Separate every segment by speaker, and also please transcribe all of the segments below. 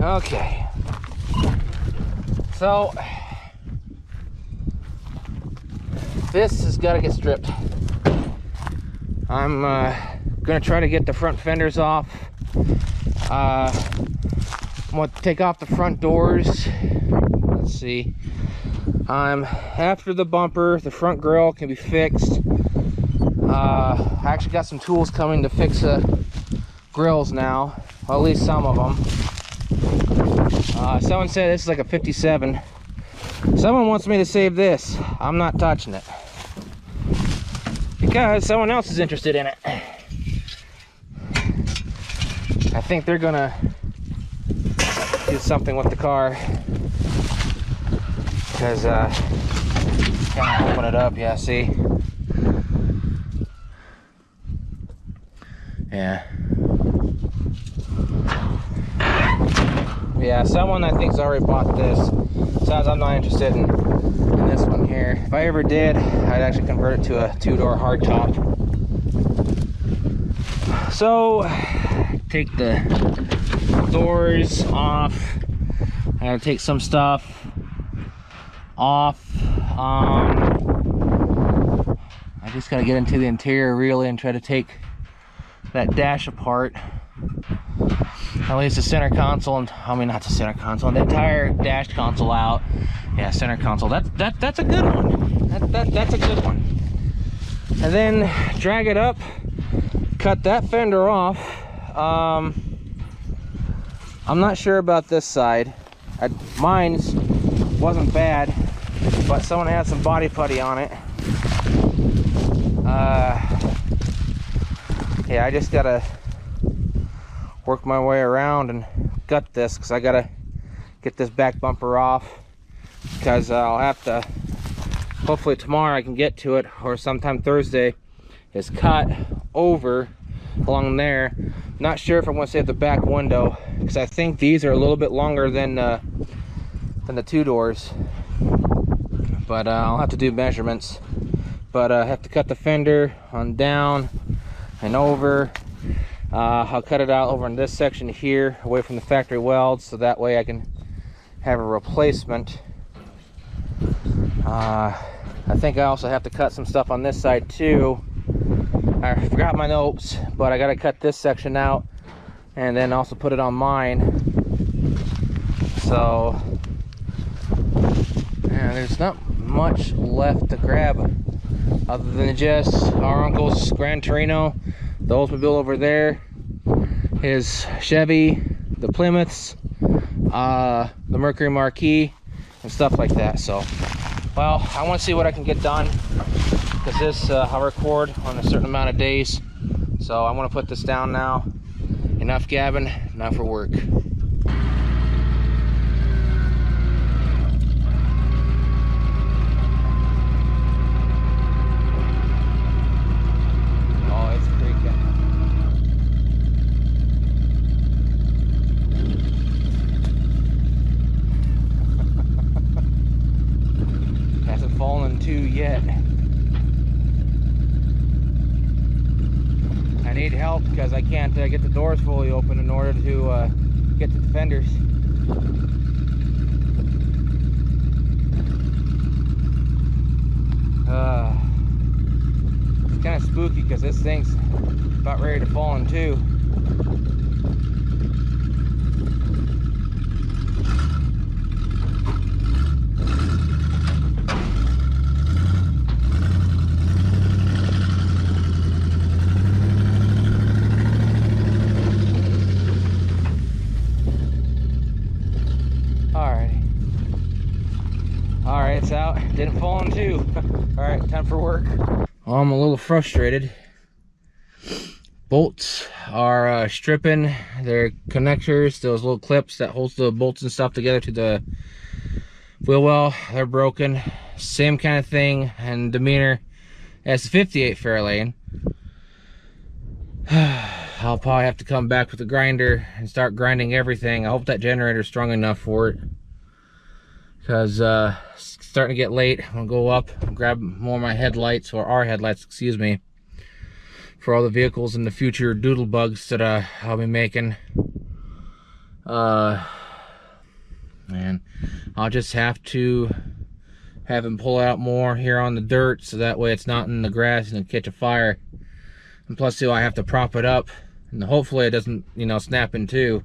Speaker 1: Okay. So this has got to get stripped. I'm gonna try to get the front fenders off. I'm gonna take off the front doors. Let's see. After the bumper, the front grille can be fixed. I actually got some tools coming to fix the grills now, well, at least some of them. Someone said this is like a 57. Someone wants me to save this. I'm not touching it because someone else is interested in it. I think they're gonna do something with the car because can't open it up. Yeah, see. Yeah, someone I think's already bought this. Besides, I'm not interested in this one here. If I ever did, I'd actually convert it to a two-door hardtop. So, take the doors off. I gotta take some stuff off. I just gotta get into the interior really and try to take that dash apart. At least the center console, and I mean not the center console, the entire dash console out. Yeah, center console. That's a good one. That's a good one. And then drag it up, cut that fender off. I'm not sure about this side. Mine's wasn't bad, but someone had some body putty on it. Yeah, I just gotta work my way around and gut this because I gotta get this back bumper off, because I'll have to, hopefully tomorrow I can get to it, or sometime Thursday, is cut over along there. Not sure if I'm going to save the back window because I think these are a little bit longer than the two doors, but I'll have to do measurements. But I have to cut the fender on down and over. I'll cut it out over in this section here, away from the factory welds, so that way I can have a replacement. I think I also have to cut some stuff on this side too. I forgot my notes, but I got to cut this section out and then also put it on mine. So yeah, there's not much left to grab other than just our uncle's Grand Torino, the Oldsmobile over there, his Chevy, the Plymouths, the Mercury Marquis, and stuff like that. So, well, I want to see what I can get done, because this I'll record on a certain amount of days. So I want to put this down now. Enough gabbing, now for work. Yet I need help because I can't get the doors fully open in order to get to the fenders. It's kind of spooky because this thing's about ready to fall in two. Alright, it's out. Didn't fall in two. Alright, time for work. Well, I'm a little frustrated. Bolts are stripping. Their connectors, those little clips that holds the bolts and stuff together to the wheel well, they're broken. Same kind of thing and demeanor as the 58 Fairlane. I'll probably have to come back with a grinder and start grinding everything. I hope that generator's strong enough for it, because it's starting to get late. I'm gonna go up and grab more of my headlights, or our headlights, excuse me, for all the vehicles in the future doodle bugs that I'll be making. And I'll just have to have him pull out more here on the dirt, so that way it's not in the grass and it'll catch a fire. And plus too, I have to prop it up, and hopefully it doesn't, you know, snap in two,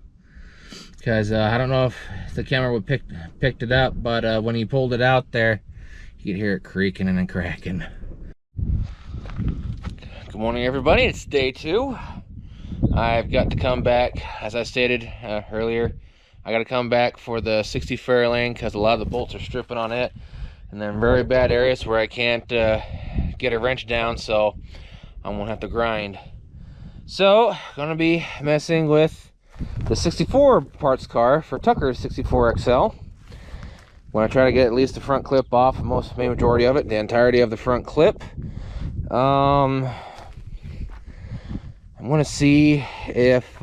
Speaker 1: because I don't know if the camera would picked it up, but when he pulled it out there, you could hear it creaking and cracking. Good morning, everybody. It's day 2. I've got to come back, as I stated earlier. I got to come back for the 60 Fairlane because a lot of the bolts are stripping on it, and then very bad areas where I can't get a wrench down, so I'm gonna have to grind. So gonna be messing with the 64 parts car for Tucker's 64 XL. When I try to get at least the front clip off, main majority of it, the entirety of the front clip. I'm gonna see if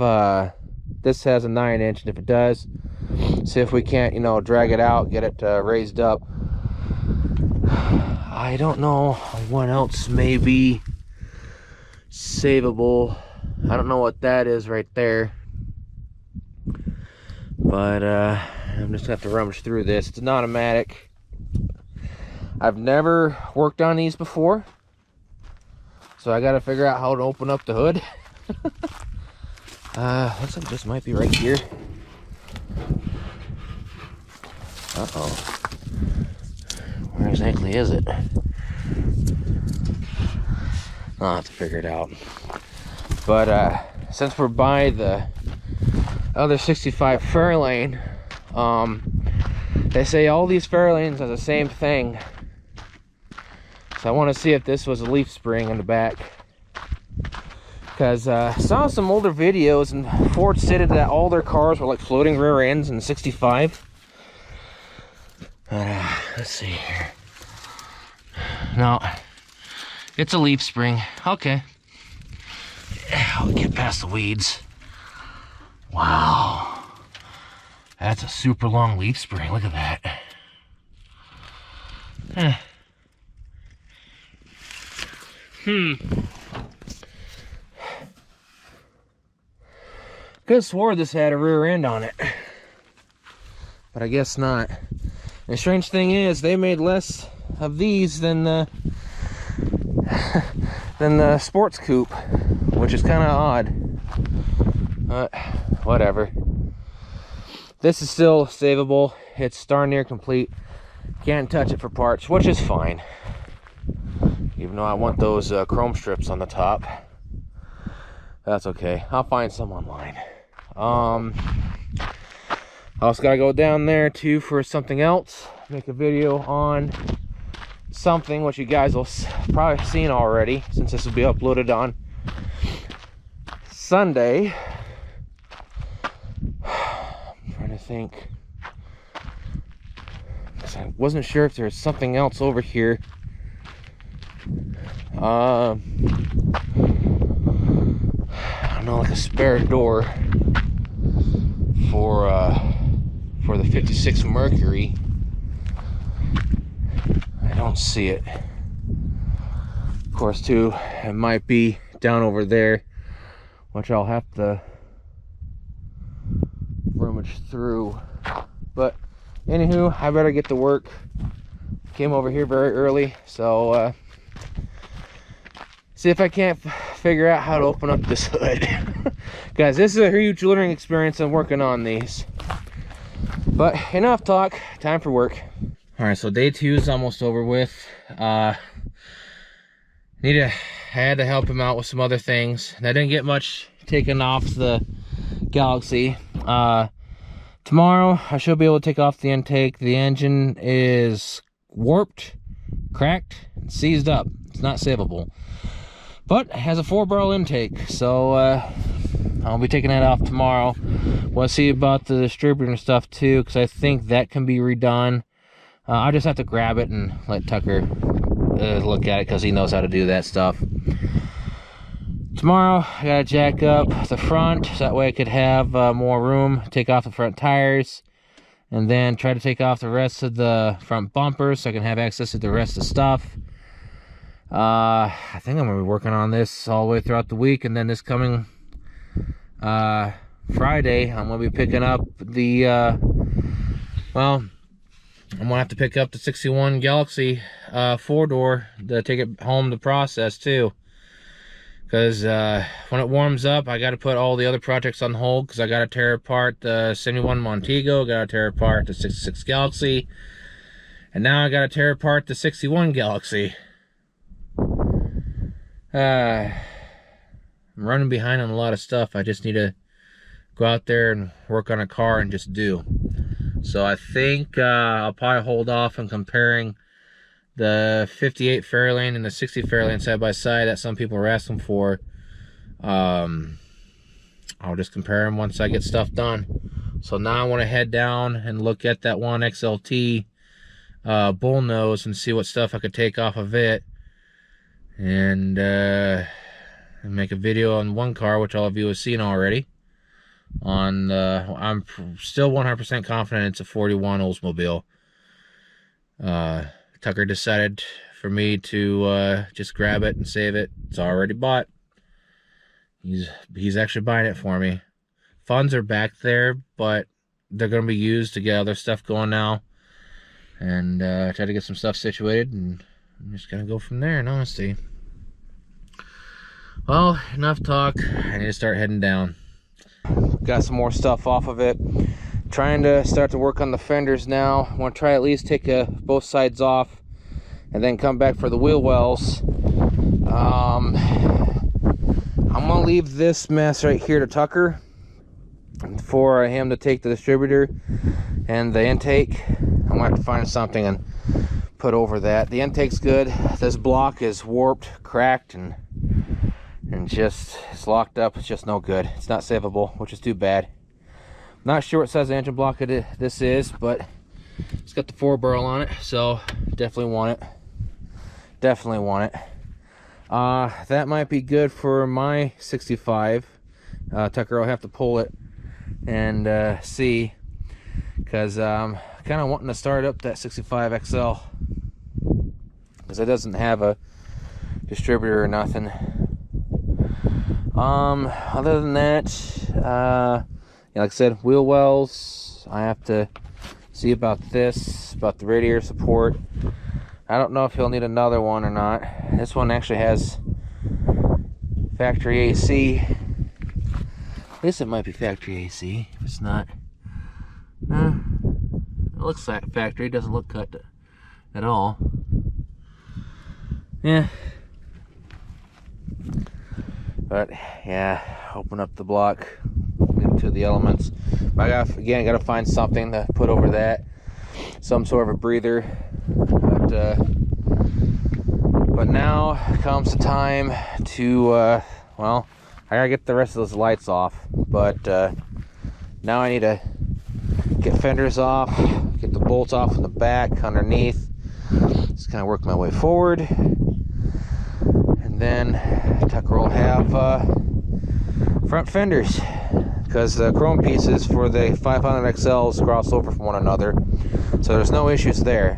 Speaker 1: this has a 9-inch, and if it does, see if we can't, you know, drag it out, get it raised up. I don't know what else may be savable. I don't know what that is right there, but I'm just gonna have to rummage through this. It's an automatic. I've never worked on these before, so I gotta figure out how to open up the hood. Looks like this might be right here. Uh-oh. Where exactly is it? I'll have to figure it out. But since we're by the other 65 Fairlane, they say all these Fairlanes are the same thing. So I want to see if this was a leaf spring in the back. Because I saw some older videos, and Ford stated that all their cars were like floating rear ends in 65. Let's see here. No, it's a leaf spring. Okay. I'll get past the weeds. Wow. That's a super long leaf spring. Look at that. Could have swore this had a rear end on it, but I guess not. And the strange thing is, they made less of these than the sports coupe, which is kind of odd. But whatever. This is still savable. It's darn near complete. Can't touch it for parts, which is fine. Even though I want those chrome strips on the top. That's okay. I'll find some online. I also gotta go down there too for something else. Make a video on something which you guys will probably seen already, since this will be uploaded on Sunday. I'm trying to think. I wasn't sure if there's something else over here. I don't know, like a spare door for the 56 Mercury. I don't see it. Of course, too, it might be down over there, which I'll have to rummage through. But anywho, I better get to work. Came over here very early, so see if I can't figure out how to open up this hood. Guys, this is a huge learning experience. I'm working on these. But enough talk, time for work. All right, so day 2 is almost over with. I had to help him out with some other things, and I didn't get much taken off the Galaxie. Tomorrow I should be able to take off the intake. The engine is warped, cracked, and seized up. It's not savable, but it has a 4-barrel intake, so I'll be taking that off tomorrow. We'll see about the distributor and stuff too, because I think that can be redone. I'll just have to grab it and let Tucker look at it, because he knows how to do that stuff. Tomorrow I gotta jack up the front, so that way I could have more room, take off the front tires, and then try to take off the rest of the front bumpers so I can have access to the rest of the stuff. I think I'm gonna be working on this all the way throughout the week, and then this coming Friday I'm gonna be picking up the Well, I'm gonna have to pick up the 61 Galaxie 4-door to take it home to process too. Because when it warms up, I got to put all the other projects on hold because I got to tear apart the 71 Montego, got to tear apart the 66 Galaxie, and now I got to tear apart the 61 Galaxie. I'm running behind on a lot of stuff. I just need to go out there and work on a car and just do. So I think I'll probably hold off on comparing the 58 Fairlane and the 60 Fairlane side by side that some people are asking for. I'll just compare them once I get stuff done. So now I want to head down and look at that one XLT bullnose and see what stuff I could take off of it, and make a video on one car, which all of you have seen already. I'm still 100% confident it's a 41 Oldsmobile. Tucker decided for me to just grab it and save it. It's already bought. He's actually buying it for me. Funds are back there, but they're going to be used to get other stuff going now, and try to get some stuff situated, and I'm just going to go from there in honesty. Well, enough talk. I need to start heading down. Got some more stuff off of it. Trying to start to work on the fenders now. I want to try at least take both sides off and then come back for the wheel wells. I'm gonna leave this mess right here to Tucker for him to take the distributor and the intake. I'm gonna have to find something and put over that. The intake's good. This block is warped, cracked, and just it's locked up. It's just no good. It's not savable, which is too bad. Not sure what size engine block this is, but it's got the 4-barrel on it, so definitely want it. Definitely want it. That might be good for my 65. Tucker will have to pull it and see, because I'm kind of wanting to start up that 65 XL, because it doesn't have a distributor or nothing. Other than that, yeah, like I said, wheel wells, I have to see about this, about the radiator support. I don't know if he'll need another one or not. This one actually has factory AC. At least it might be factory AC. If it's not, it looks like factory. It doesn't look cut at all. Yeah. But yeah, open up the block, give it to the elements. But I gotta find something to put over that, some sort of a breather. But now comes the time to well, I gotta get the rest of those lights off. But now I need to get fenders off, get the bolts off in the back, underneath. Just kind of work my way forward. And then Tucker will have front fenders, because the chrome pieces for the 500 XLs cross over from one another, so there's no issues there.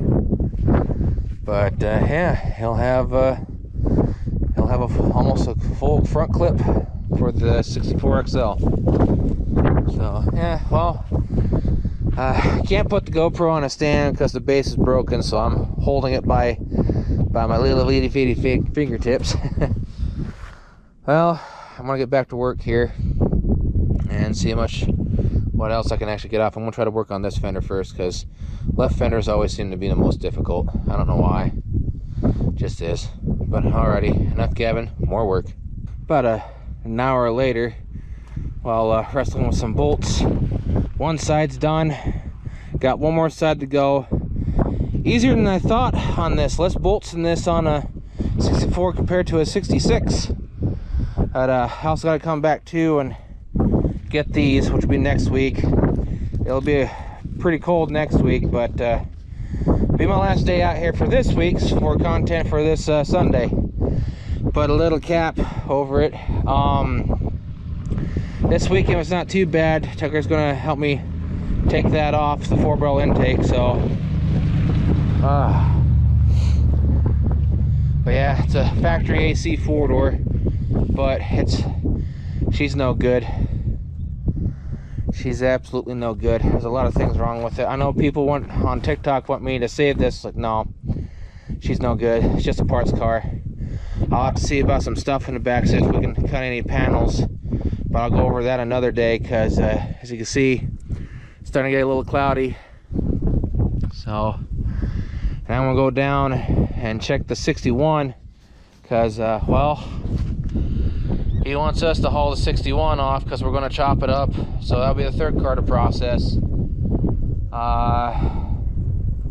Speaker 1: But yeah, he'll have almost a full front clip for the 64 XL. So yeah, well, I can't put the GoPro on a stand because the base is broken, so I'm holding it by my little itty fingertips. Well, I'm gonna get back to work here and see what else I can actually get off. I'm gonna try to work on this fender first, because left fenders always seem to be the most difficult. I don't know why, just is. But alrighty, enough gabbing, more work. About an hour later, while wrestling with some bolts, one side's done, got one more side to go. Easier than I thought on this. Less bolts in this on a 64 compared to a 66. But I also got to come back too and get these, which will be next week. It'll be pretty cold next week, but be my last day out here for this week's for content for this Sunday. Put a little cap over it. This weekend was not too bad. Tucker's gonna help me take that off the 4-barrel intake, so but yeah, it's a factory AC 4-door, but she's no good. she's absolutely no good. There's a lot of things wrong with it. I know people on TikTok want me to save this. Like, no, she's no good. It's just a parts car. I'll have to see about some stuff in the back, see if we can cut any panels, but I'll go over that another day, because as you can see, it's starting to get a little cloudy. So and I'm gonna go down and check the 61, because well, he wants us to haul the 61 off because we're going to chop it up. So that'll be the third car to process.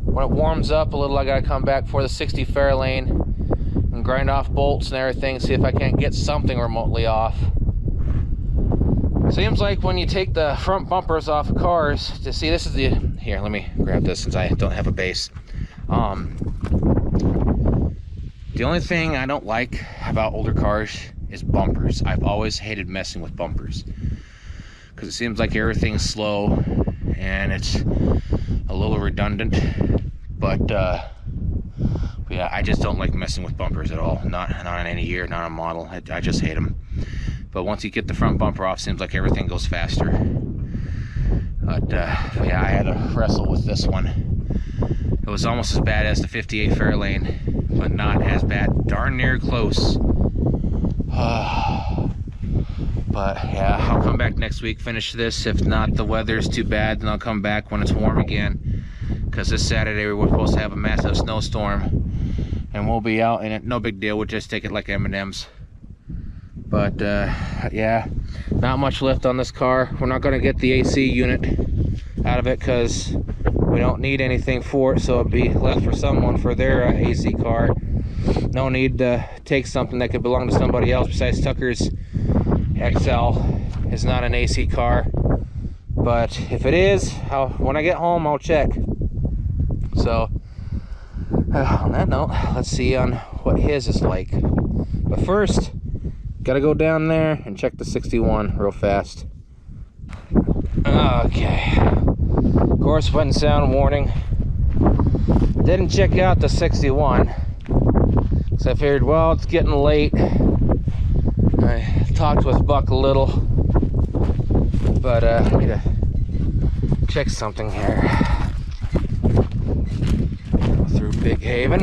Speaker 1: When it warms up a little, I got to come back for the 60 Fairlane and grind off bolts and everything, see if I can't get something remotely off. Seems like when you take the front bumpers off of cars, to see, this is the, here, let me grab this since I don't have a base. The only thing I don't like about older cars is bumpers. I've always hated messing with bumpers because it seems like everything's slow and it's a little redundant. But yeah, I just don't like messing with bumpers at all. Not on any year, not on model. I just hate them. But once you get the front bumper off, seems like everything goes faster. But yeah, I had to wrestle with this one. It was almost as bad as the 58 Fairlane, but not as bad. Darn near close. But yeah, I'll come back next week, finish this. If not, the weather's too bad, then I'll come back when it's warm again, because this Saturday we're supposed to have a massive snowstorm and we'll be out in it. No big deal, we'll just take it like M&Ms. But yeah, not much left on this car. We're not going to get the AC unit out of it because we don't need anything for it, so it'll be left for someone for their AC car. No need to take something that could belong to somebody else besides Tucker's XL. Is not an AC car, but if it is, when I get home I'll check. So on that note, let's see on what his is like. But first, gotta go down there and check the 61 real fast. Okay, of course, wind and sound warning. Didn't check out the 61, so I figured, well, it's getting late. I talked with Buck a little, but I need to check something here. Go through Big Haven.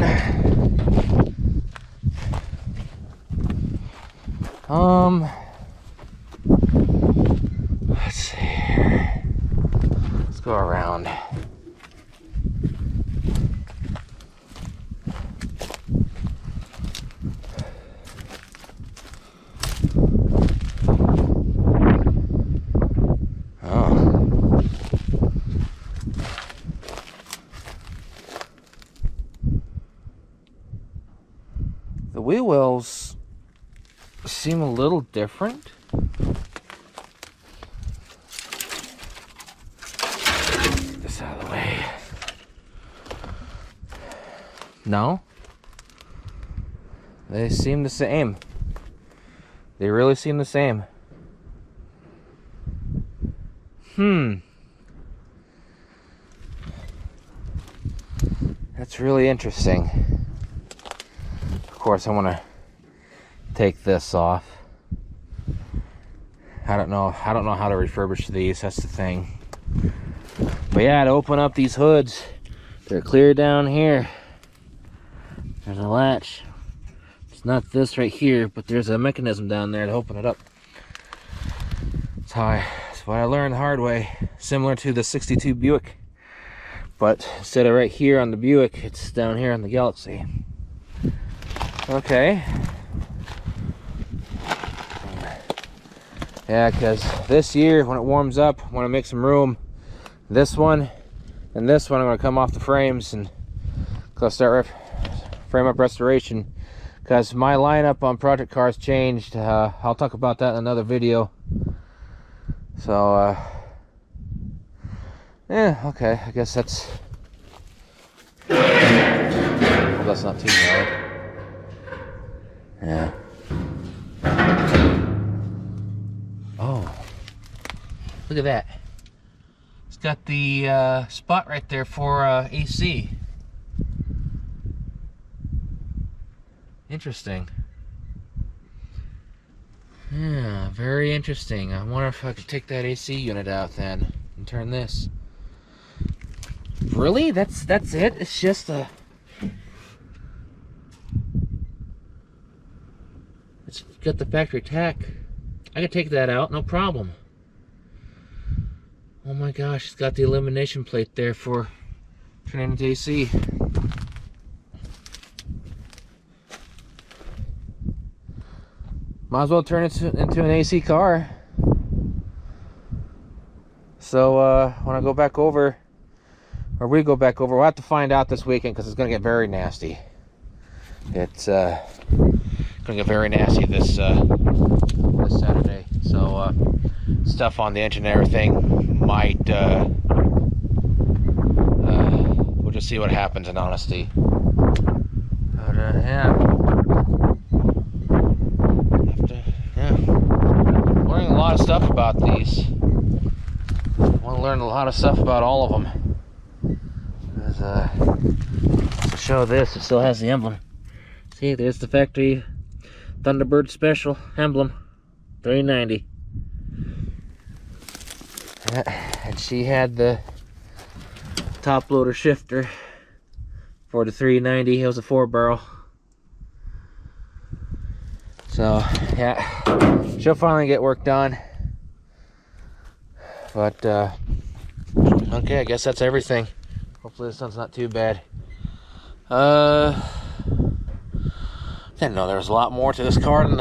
Speaker 1: Let's see here. Let's go around. The wheel wells seem a little different. Get this out of the way. No, they seem the same. They really seem the same. That's really interesting. Of course, I want to take this off. I don't know how to refurbish these. That's the thing. But yeah, to open up these hoods, they're clear down here. There's a latch. It's not this right here, but there's a mechanism down there to open it up. That's what I learned the hard way. Similar to the 62 Buick, but instead of right here on the Buick, it's down here on the Galaxie. Okay. Yeah, because this year when it warms up, I want to make some room. This one and this one, I'm going to come off the frames and go start frame up restoration, because my lineup on project cars changed. I'll talk about that in another video. So yeah, okay, I guess that's, well, that's not too bad. Yeah. Oh, look at that. It's got the spot right there for AC. Interesting. Yeah, very interesting. I wonder if I could take that AC unit out then and turn this. Really? That's it? It's just a... It's got the factory tack. I could take that out, no problem. Oh my gosh, it's got the elimination plate there for turning into AC. Might as well turn it into an AC car. So when I go back over, or we go back over, we'll have to find out this weekend because it's going to get very nasty. It's going to get very nasty this Saturday. So stuff on the engine and everything might, we'll just see what happens in honesty. But yeah. Learning a lot of stuff about these. I want to learn a lot of stuff about all of them. Because, to show this, it still has the emblem. See, there's the factory Thunderbird Special emblem, 390. And she had the top loader shifter for the 390. It was a 4-barrel. So, yeah, she'll finally get work done. But, okay, I guess that's everything. Hopefully this one's not too bad. Didn't know there was a lot more to this car than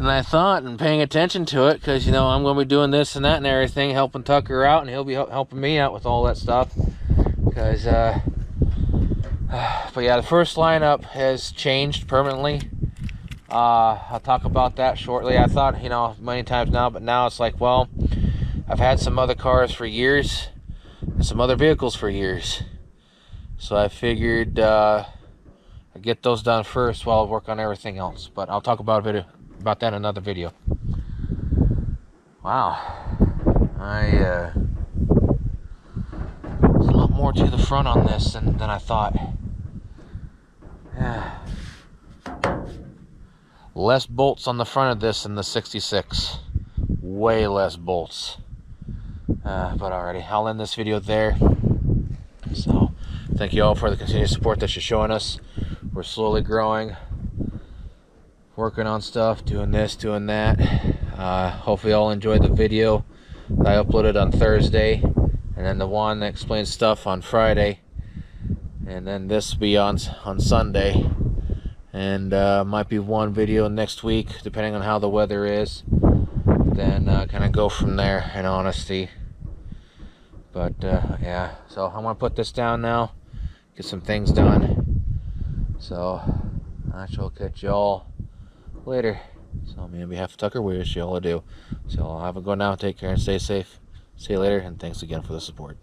Speaker 1: I thought, and paying attention to it, because, you know, I'm going to be doing this and that and everything, helping Tucker out, and he'll be helping me out with all that stuff. Because, but yeah, the first lineup has changed permanently. I'll talk about that shortly. I thought, you know, many times now, but now it's like, well, I've had some other cars for years, and some other vehicles for years. So I figured I'd get those done first while I work on everything else. But I'll talk about that in another video. Wow. There's a lot more to the front on this than I thought. Yeah. Less bolts on the front of this than the 66. Way less bolts. But alrighty, I'll end this video there. So, thank you all for the continued support that you're showing us. We're slowly growing, working on stuff, doing this, doing that. Hopefully you all enjoyed the video that I uploaded on Thursday, and then the one that explains stuff on Friday, and then this will be on Sunday. And might be one video next week, depending on how the weather is. Then kind of go from there, in honesty. But yeah, so I'm gonna put this down now, get some things done. So I shall catch y'all later. So on behalf of Tucker, we wish you all a do. So I'll have a go now. Take care and stay safe. See you later, and thanks again for the support.